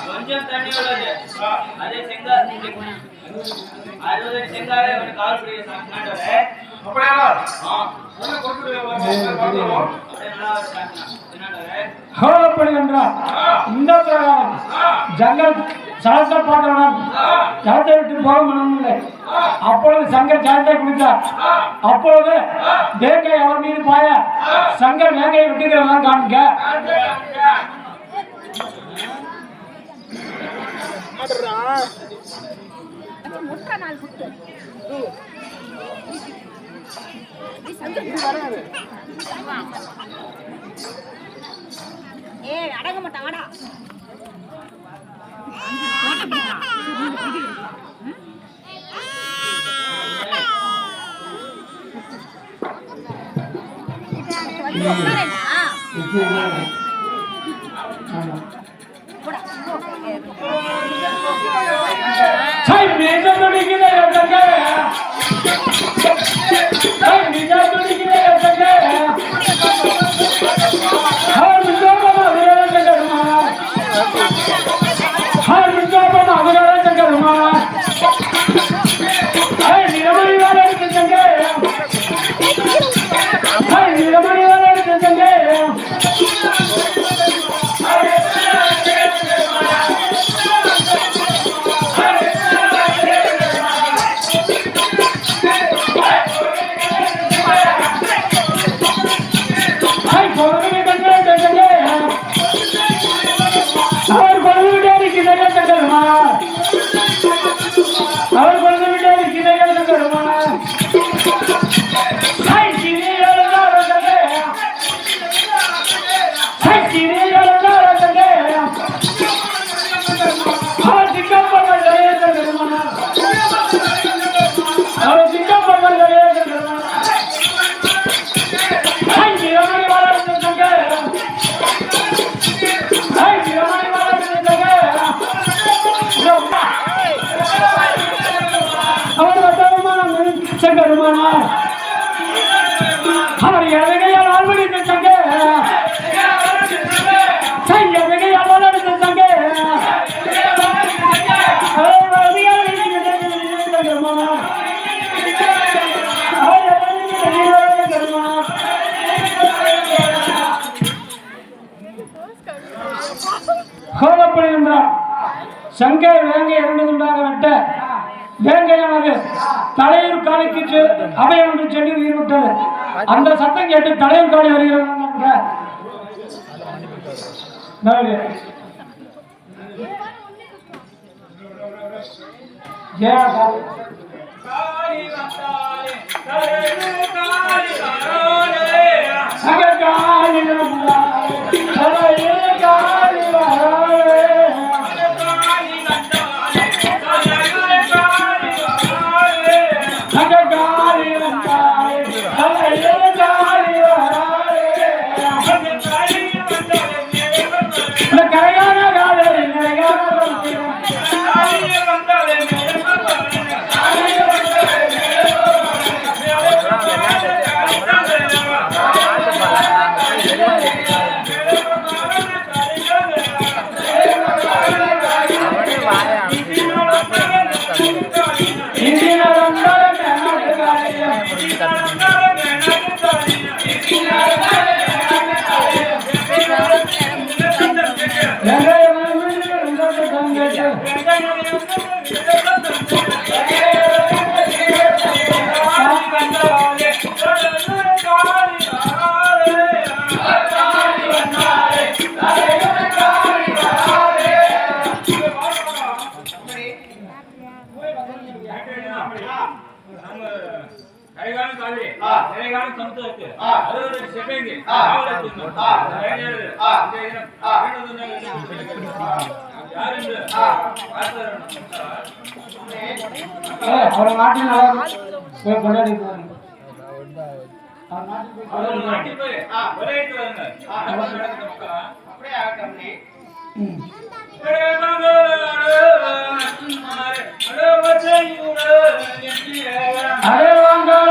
கொஞ்சம் தண்ணி உள்ளது அதே செங்காய் அறுபது செங்காய் ஒரு கால் புரிய சாப்பிட்டாண்டே அப்படியே இந்த பிரகாரம் ஜங்கல் சலத்தை பார்த்தவுடன் ஜலத்தை விட்டு போக முடியவில்லை. அப்பொழுது சங்கர் ஜலத்தை குடித்தார். அப்பொழுது வேங்கை அவர் மீது பாய சங்கர் வேங்கையை விட்டுக்கிறதா காண்க. அடங்க மாட்டான் வாடா. பெருமாள் அவர் எதகையால் ஆழ்வடித்த சங்க எதகையால் வளர்த்த சங்க கோலப்படுகின்றார். சங்கை வேங்கை இரண்டு துண்டாக வெட்ட வேங்கையானது தலையூர் காலைக்கு அபயம் என்று சொல்லி உயிர் விட்டது. அந்த சத்தம் கேட்டு தலையூர் காலை வருகிறார். அவர் நாட்டில் கொண்டாடி அரே வாங்கல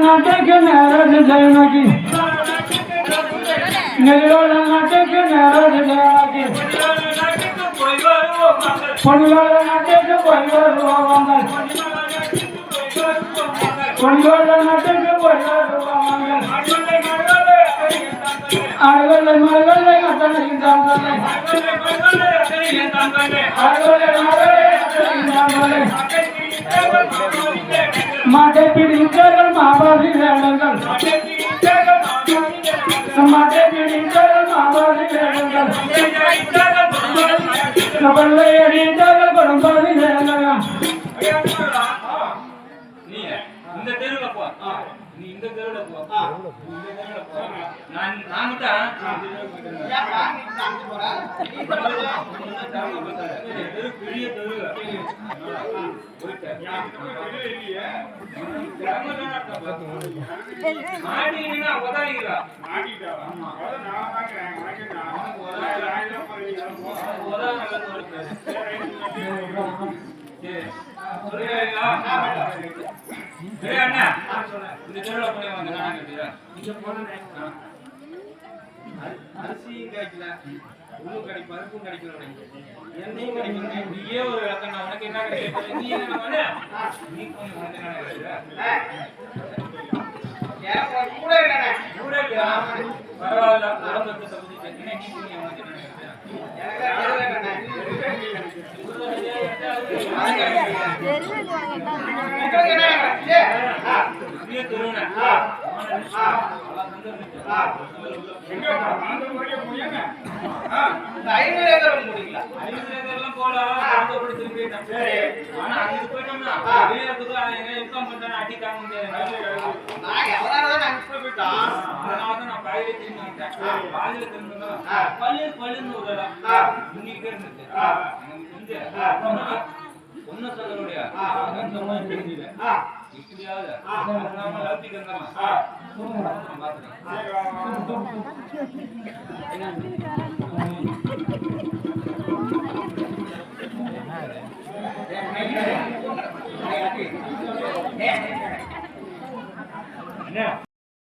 नाटक नाराज जयनाकी नाटक नाराज जयनाकी परिवार नाटक परिवार नाटक परिवार आगले मगले अतने इंदांगले आगले मगले इंदांगले माटे पीड़ितर महाबारी रेणगल माटे पीड़ितर महाबारी रेणगल कबले एडितर बड़बारी रेणगल நீ இந்த தெருவுல போ நீ இந்த தெருவுல போ நான் தான் பெரிய தெரு மாடினா உதவிங்களா மாடிட்டா அரிசியும் கிடைக்கல உணவு கிடைக்கும் பருப்பும் கிடைக்கல எண்ணெயும் கிடைக்கல நீயே ஒரு விளக்கம் உனக்கு என்ன கிடைக்கும் நீ என்ன நீ கொஞ்சம் எனக்கு ஒரு கூட இல்லைண்ணே. பரவாயில்ல உடம்புக்கு தகுதி பிரச்சனை நீ எனக்கு தெரியல இல்லைண்ணே. உங்களுக்கு என்ன வேணும்? ஆ. அப்படியே திருவண்ண ஆ. இந்த 500 ஏக்கர் முடியல. 500 ஏக்கர்லாம் போலாம் ஆந்தோரோட திரும்பி சரி ஆனா அங்க போயிட்டோம்னா வெளியறதுக்கு அவங்க இன்கம் பண்றாங்க அடி தாங்க முடியாது நான் எவனாலதான் நாங்க போயிட்டோம். அதனால நான் பாதியில திரும்பி வந்துட்டேன் பாதியில திரும்பினா பள்ளின்னு ஒரு இடம் இன்னைக்கு இருந்துச்சு ஒன்னு சொல்லுடைய அந்த மாதிரி தெரிஞ்சது இப்படியாவது நம்ம லவ்திக்கு இருந்தாலும் என்ன